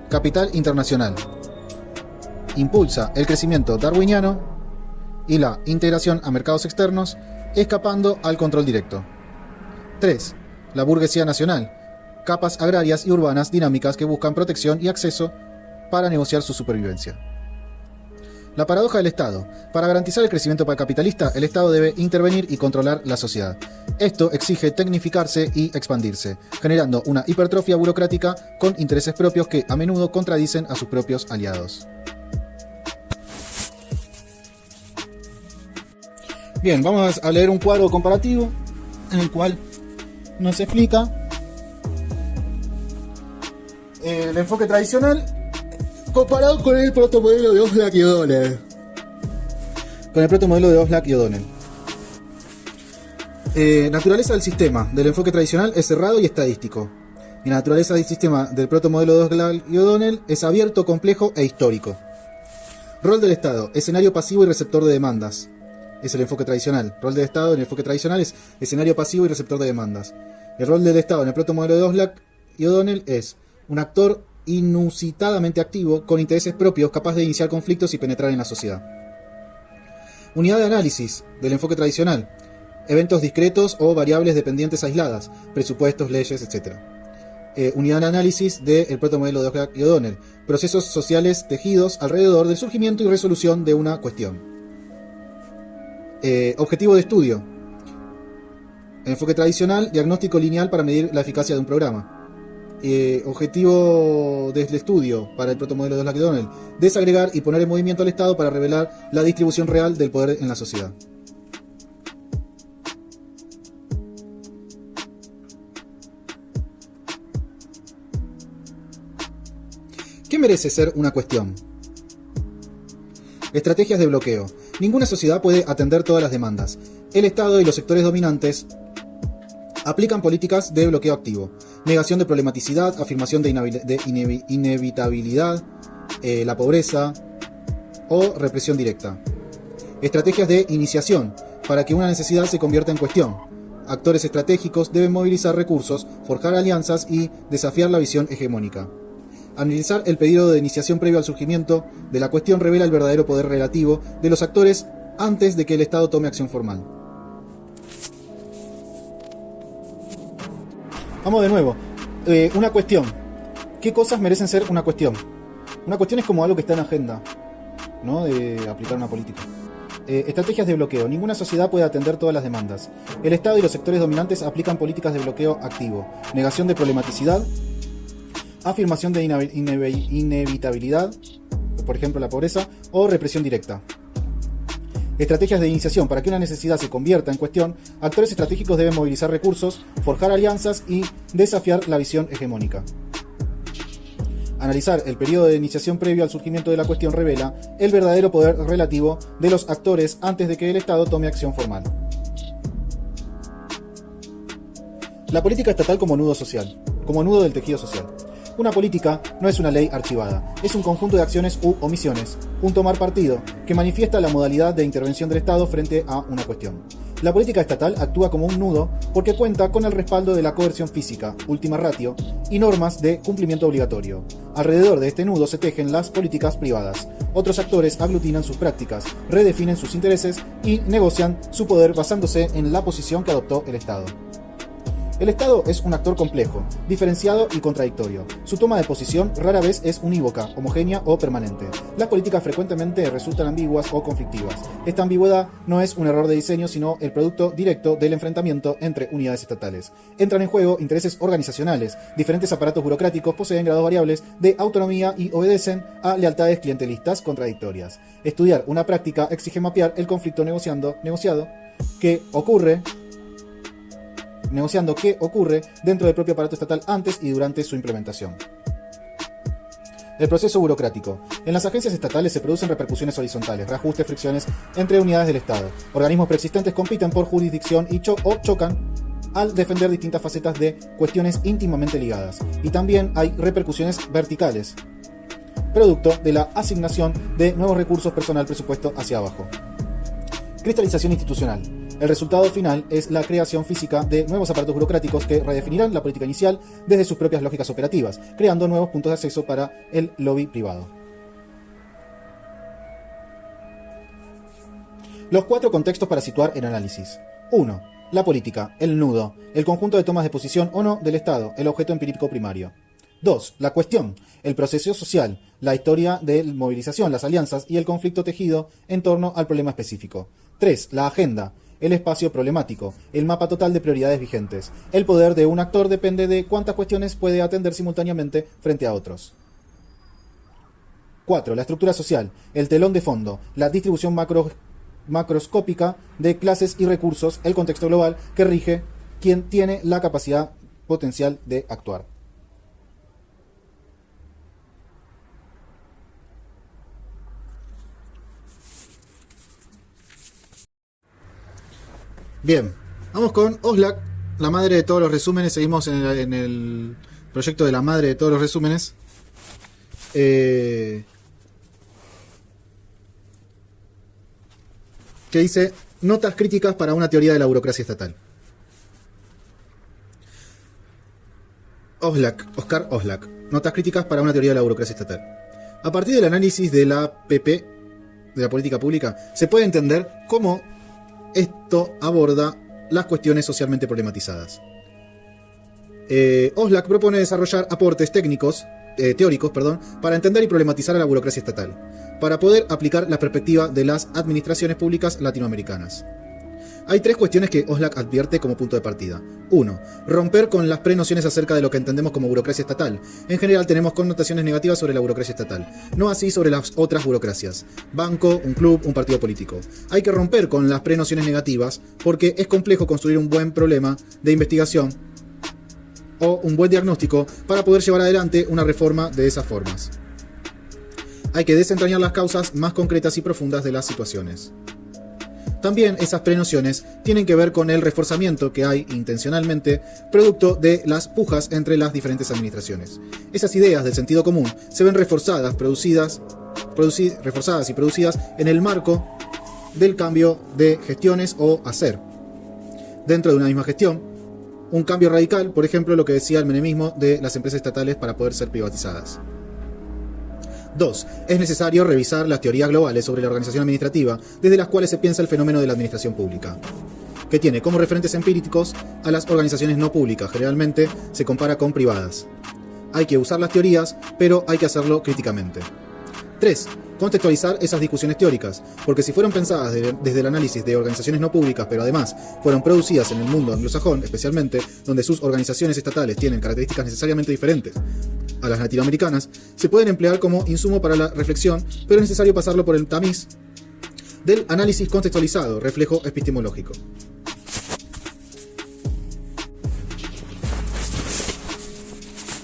Capital internacional. Impulsa el crecimiento darwiniano y la integración a mercados externos, escapando al control directo. 3. La burguesía nacional. Capas agrarias y urbanas dinámicas que buscan protección y acceso para negociar su supervivencia. La paradoja del Estado. Para garantizar el crecimiento capitalista, el Estado debe intervenir y controlar la sociedad. Esto exige tecnificarse y expandirse, generando una hipertrofia burocrática con intereses propios que a menudo contradicen a sus propios aliados. Bien, vamos a leer un cuadro comparativo en el cual nos explica el enfoque tradicional comparado con el protomodelo de Oslak y O'Donnell. Naturaleza del sistema del enfoque tradicional es cerrado y estadístico. Y la naturaleza del sistema del protomodelo de Oslak y O'Donnell es abierto, complejo e histórico. Rol del Estado, escenario pasivo y receptor de demandas. Es el enfoque tradicional. Rol del Estado en el enfoque tradicional es escenario pasivo y receptor de demandas. El rol del Estado en el protomodelo de Oslak y O'Donnell es un actor inusitadamente activo, con intereses propios, capaz de iniciar conflictos y penetrar en la sociedad. Unidad de análisis del enfoque tradicional. Eventos discretos o variables dependientes aisladas, presupuestos, leyes, etc. Unidad de análisis del protomodelo de Oslak y O'Donnell. Procesos sociales tejidos alrededor del surgimiento y resolución de una cuestión. Objetivo de estudio. Enfoque tradicional, diagnóstico lineal para medir la eficacia de un programa. Objetivo del estudio para el protomodelo de Oslak y O'Donnell: desagregar y poner en movimiento al Estado para revelar la distribución real del poder en la sociedad. ¿Qué merece ser una cuestión? Estrategias de bloqueo. Ninguna sociedad puede atender todas las demandas. El Estado y los sectores dominantes aplican políticas de bloqueo activo, negación de problematicidad, afirmación de inevitabilidad, la pobreza o represión directa. Estrategias de iniciación, para que una necesidad se convierta en cuestión. Actores estratégicos deben movilizar recursos, forjar alianzas y desafiar la visión hegemónica. Analizar el periodo de iniciación previo al surgimiento de la cuestión revela el verdadero poder relativo de los actores antes de que el Estado tome acción formal. Vamos de nuevo. Una cuestión. ¿Qué cosas merecen ser una cuestión? Una cuestión es como algo que está en agenda, ¿no? De aplicar una política. Estrategias de bloqueo. Ninguna sociedad puede atender todas las demandas. El Estado y los sectores dominantes aplican políticas de bloqueo activo. Negación de problematicidad. Afirmación de inevitabilidad, por ejemplo la pobreza, o represión directa. Estrategias de iniciación. Para que una necesidad se convierta en cuestión, actores estratégicos deben movilizar recursos, forjar alianzas y desafiar la visión hegemónica. Analizar el periodo de iniciación previo al surgimiento de la cuestión revela el verdadero poder relativo de los actores antes de que el Estado tome acción formal. La política estatal como nudo social, como nudo del tejido social. Una política no es una ley archivada, es un conjunto de acciones u omisiones, un tomar partido, que manifiesta la modalidad de intervención del Estado frente a una cuestión. La política estatal actúa como un nudo porque cuenta con el respaldo de la coerción física, última ratio, y normas de cumplimiento obligatorio. Alrededor de este nudo se tejen las políticas privadas. Otros actores aglutinan sus prácticas, redefinen sus intereses y negocian su poder basándose en la posición que adoptó el Estado. El Estado es un actor complejo, diferenciado y contradictorio. Su toma de posición rara vez es unívoca, homogénea o permanente. Las políticas frecuentemente resultan ambiguas o conflictivas. Esta ambigüedad no es un error de diseño, sino el producto directo del enfrentamiento entre unidades estatales. Entran en juego intereses organizacionales. Diferentes aparatos burocráticos poseen grados variables de autonomía y obedecen a lealtades clientelistas contradictorias. Estudiar una práctica exige mapear el conflicto negociando qué ocurre dentro del propio aparato estatal antes y durante su implementación. El proceso burocrático. En las agencias estatales se producen repercusiones horizontales, reajustes, fricciones entre unidades del Estado. Organismos preexistentes compiten por jurisdicción y chocan al defender distintas facetas de cuestiones íntimamente ligadas. Y también hay repercusiones verticales, producto de la asignación de nuevos recursos, personal, presupuesto hacia abajo. Cristalización institucional. El resultado final es la creación física de nuevos aparatos burocráticos que redefinirán la política inicial desde sus propias lógicas operativas, creando nuevos puntos de acceso para el lobby privado. Los 4 contextos para situar el análisis. 1. La política, el nudo, el conjunto de tomas de posición o no del Estado, el objeto empírico primario. 2. La cuestión, el proceso social, la historia de movilización, las alianzas y el conflicto tejido en torno al problema específico. 3. La agenda, el espacio problemático, el mapa total de prioridades vigentes. El poder de un actor depende de cuántas cuestiones puede atender simultáneamente frente a otros. 4. La estructura social, el telón de fondo, la distribución macroscópica de clases y recursos, el contexto global que rige quien tiene la capacidad potencial de actuar. Bien, vamos con Oslak, la madre de todos los resúmenes. Seguimos en el proyecto de la madre de todos los resúmenes. Que dice: notas críticas para una teoría de la burocracia estatal. Oscar Oslak. Notas críticas para una teoría de la burocracia estatal. A partir del análisis de la PP, de la política pública, se puede entender cómo esto aborda las cuestiones socialmente problematizadas. Oslak propone desarrollar aportes teóricos, para entender y problematizar a la burocracia estatal, para poder aplicar la perspectiva de las administraciones públicas latinoamericanas. Hay 3 cuestiones que Oslak advierte como punto de partida. 1. Romper con las prenociones acerca de lo que entendemos como burocracia estatal. En general tenemos connotaciones negativas sobre la burocracia estatal, no así sobre las otras burocracias. Banco, un club, un partido político. Hay que romper con las prenociones negativas porque es complejo construir un buen problema de investigación o un buen diagnóstico para poder llevar adelante una reforma de esas formas. Hay que desentrañar las causas más concretas y profundas de las situaciones. También esas prenociones tienen que ver con el reforzamiento que hay intencionalmente producto de las pujas entre las diferentes administraciones. Esas ideas del sentido común se ven reforzadas y producidas en el marco del cambio de gestiones o hacer. Dentro de una misma gestión, un cambio radical, por ejemplo, lo que decía el menemismo de las empresas estatales para poder ser privatizadas. 2. Es necesario revisar las teorías globales sobre la organización administrativa desde las cuales se piensa el fenómeno de la administración pública, que tiene como referentes empíricos a las organizaciones no públicas, generalmente se compara con privadas. Hay que usar las teorías, pero hay que hacerlo críticamente. 3. Contextualizar esas discusiones teóricas, porque si fueron pensadas desde el análisis de organizaciones no públicas, pero además fueron producidas en el mundo anglosajón, especialmente donde sus organizaciones estatales tienen características necesariamente diferentes a las latinoamericanas, se pueden emplear como insumo para la reflexión, pero es necesario pasarlo por el tamiz del análisis contextualizado, reflejo epistemológico.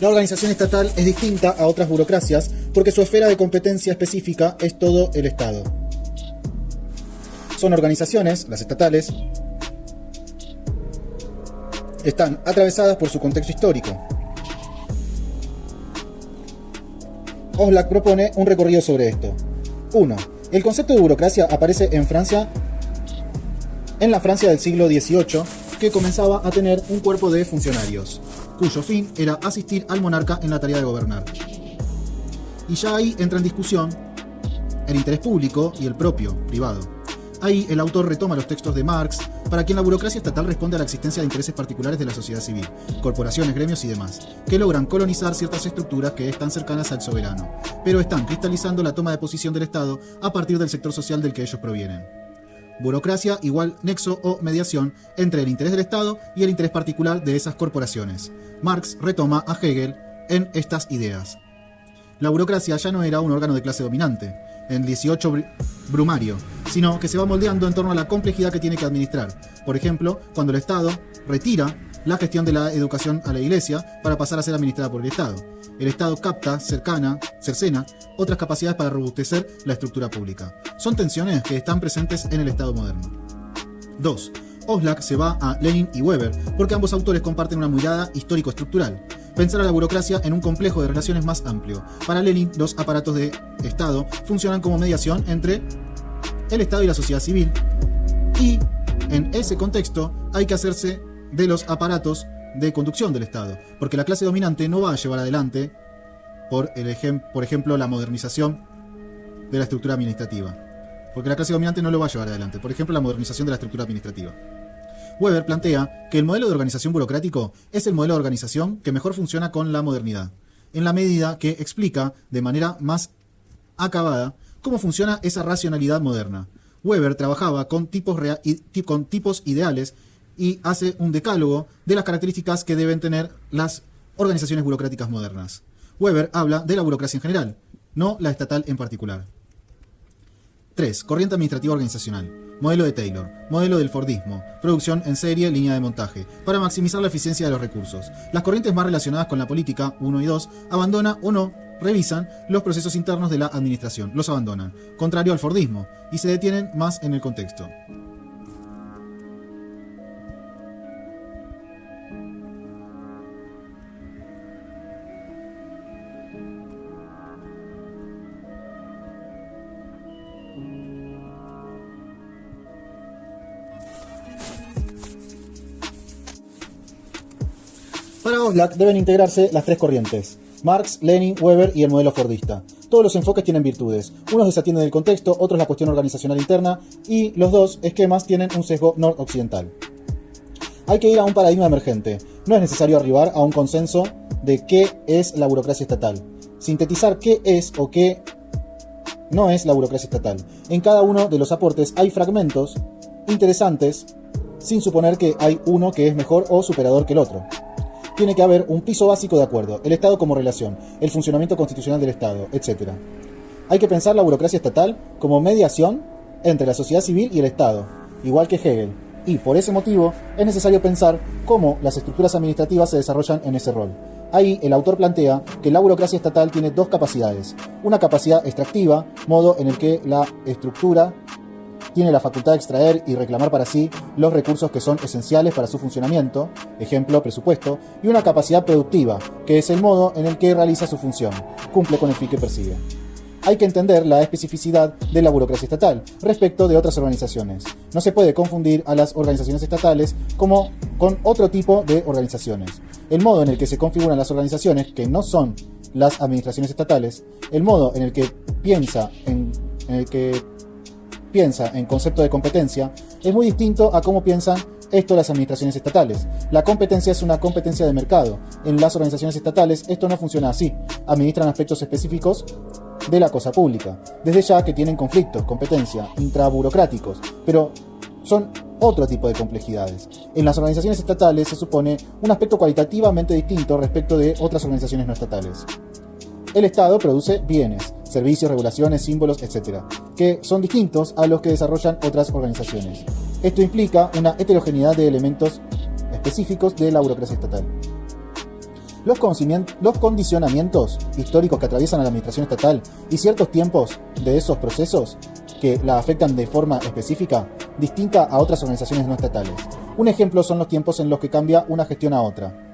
La organización estatal es distinta a otras burocracias porque su esfera de competencia específica es todo el Estado. Son organizaciones, las estatales, están atravesadas por su contexto histórico. Oslak propone un recorrido sobre esto. 1. El concepto de burocracia aparece en la Francia del siglo XVIII, que comenzaba a tener un cuerpo de funcionarios, cuyo fin era asistir al monarca en la tarea de gobernar. Y ya ahí entra en discusión el interés público y el propio, privado. Ahí el autor retoma los textos de Marx, para quien la burocracia estatal responde a la existencia de intereses particulares de la sociedad civil, corporaciones, gremios y demás, que logran colonizar ciertas estructuras que están cercanas al soberano, pero están cristalizando la toma de posición del Estado a partir del sector social del que ellos provienen. Burocracia igual nexo o mediación entre el interés del Estado y el interés particular de esas corporaciones. Marx retoma a Hegel en estas ideas. La burocracia ya no era un órgano de clase dominante, en el 18 brumario, sino que se va moldeando en torno a la complejidad que tiene que administrar. Por ejemplo, cuando el Estado retira la gestión de la educación a la Iglesia para pasar a ser administrada por el Estado. El Estado capta, cercena otras capacidades para robustecer la estructura pública. Son tensiones que están presentes en el Estado moderno. 2. Oslak se va a Lenin y Weber porque ambos autores comparten una mirada histórico-estructural. Pensar a la burocracia en un complejo de relaciones más amplio. Para Lenin, los aparatos de Estado funcionan como mediación entre el Estado y la sociedad civil, y en ese contexto hay que hacerse de los aparatos de conducción del Estado, porque la clase dominante no va a llevar adelante, por ejemplo, la modernización de la estructura administrativa. Porque la clase dominante no lo va a llevar adelante. Por ejemplo, la modernización de la estructura administrativa. Weber plantea que el modelo de organización burocrático es el modelo de organización que mejor funciona con la modernidad, en la medida que explica de manera más acabada cómo funciona esa racionalidad moderna. Weber trabajaba con tipos ideales y hace un decálogo de las características que deben tener las organizaciones burocráticas modernas. Weber habla de la burocracia en general, no la estatal en particular. 3. Corriente administrativa organizacional. Modelo de Taylor. Modelo del Fordismo. Producción en serie, línea de montaje. Para maximizar la eficiencia de los recursos. Las corrientes más relacionadas con la política, 1 y 2, abandonan o no revisan los procesos internos de la administración. Los abandonan. Contrario al Fordismo. Y se detienen más en el contexto. Para Oslak deben integrarse las tres corrientes: Marx, Lenin, Weber y el modelo fordista. Todos los enfoques tienen virtudes. Unos desatienden el contexto, otros la cuestión organizacional interna, y los dos esquemas tienen un sesgo noroccidental. Hay que ir a un paradigma emergente. No es necesario arribar a un consenso de qué es la burocracia estatal. Sintetizar qué es o qué no es la burocracia estatal. En cada uno de los aportes hay fragmentos interesantes, sin suponer que hay uno que es mejor o superador que el otro. Tiene que haber un piso básico de acuerdo, el Estado como relación, el funcionamiento constitucional del Estado, etc. Hay que pensar la burocracia estatal como mediación entre la sociedad civil y el Estado, igual que Hegel, y por ese motivo es necesario pensar cómo las estructuras administrativas se desarrollan en ese rol. Ahí el autor plantea que la burocracia estatal tiene dos capacidades: una capacidad extractiva, modo en el que la estructura tiene la facultad de extraer y reclamar para sí los recursos que son esenciales para su funcionamiento, ejemplo, presupuesto, y una capacidad productiva, que es el modo en el que realiza su función, cumple con el fin que persigue. Hay que entender la especificidad de la burocracia estatal respecto de otras organizaciones. No se puede confundir a las organizaciones estatales como con otro tipo de organizaciones. El modo en el que se configuran las organizaciones que no son las administraciones estatales, el modo en el que piensa en concepto de competencia es muy distinto a cómo piensan esto las administraciones estatales. La competencia es una competencia de mercado. En las organizaciones estatales esto no funciona así. Administran aspectos específicos de la cosa pública. Desde ya que tienen conflictos, competencia, intraburocráticos, pero son otro tipo de complejidades. En las organizaciones estatales se supone un aspecto cualitativamente distinto respecto de otras organizaciones no estatales. El Estado produce bienes, servicios, regulaciones, símbolos, etc., que son distintos a los que desarrollan otras organizaciones. Esto implica una heterogeneidad de elementos específicos de la burocracia estatal. Los condicionamientos históricos que atraviesan a la administración estatal y ciertos tiempos de esos procesos que la afectan de forma específica, distinta a otras organizaciones no estatales. Un ejemplo son los tiempos en los que cambia una gestión a otra.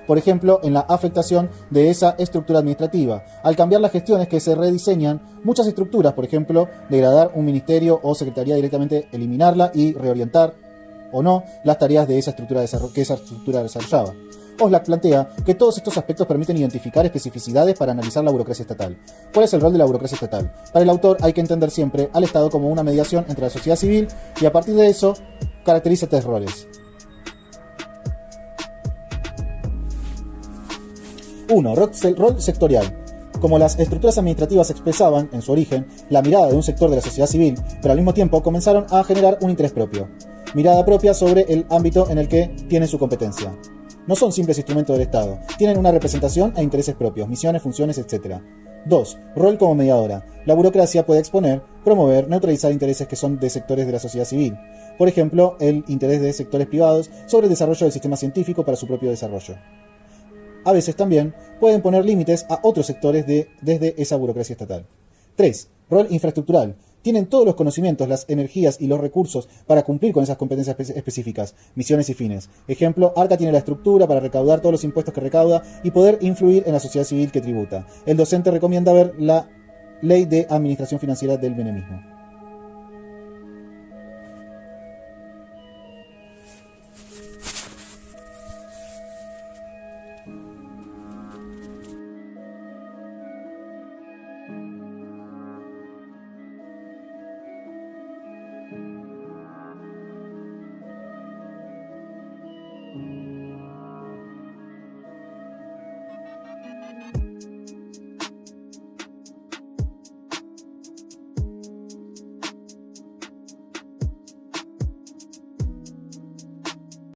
Por ejemplo, en la afectación de esa estructura administrativa. Al cambiar las gestiones que se rediseñan muchas estructuras, por ejemplo, degradar un ministerio o secretaría directamente, eliminarla y reorientar o no las tareas de esa estructura que esa estructura desarrollaba. Oslak plantea que todos estos aspectos permiten identificar especificidades para analizar la burocracia estatal. ¿Cuál es el rol de la burocracia estatal? Para el autor hay que entender siempre al Estado como una mediación entre la sociedad civil y a partir de eso caracteriza tres roles. 1. Rol sectorial. Como las estructuras administrativas expresaban, en su origen, la mirada de un sector de la sociedad civil, pero al mismo tiempo comenzaron a generar un interés propio. Mirada propia sobre el ámbito en el que tienen su competencia. No son simples instrumentos del Estado, tienen una representación e intereses propios, misiones, funciones, etc. 2. Rol como mediadora. La burocracia puede exponer, promover, neutralizar intereses que son de sectores de la sociedad civil. Por ejemplo, el interés de sectores privados sobre el desarrollo del sistema científico para su propio desarrollo. A veces también pueden poner límites a otros sectores desde esa burocracia estatal. 3. Rol infraestructural. Tienen todos los conocimientos, las energías y los recursos para cumplir con esas competencias específicas, misiones y fines. Ejemplo, Arca tiene la estructura para recaudar todos los impuestos que recauda y poder influir en la sociedad civil que tributa. El docente recomienda ver la Ley de Administración Financiera del Menemismo.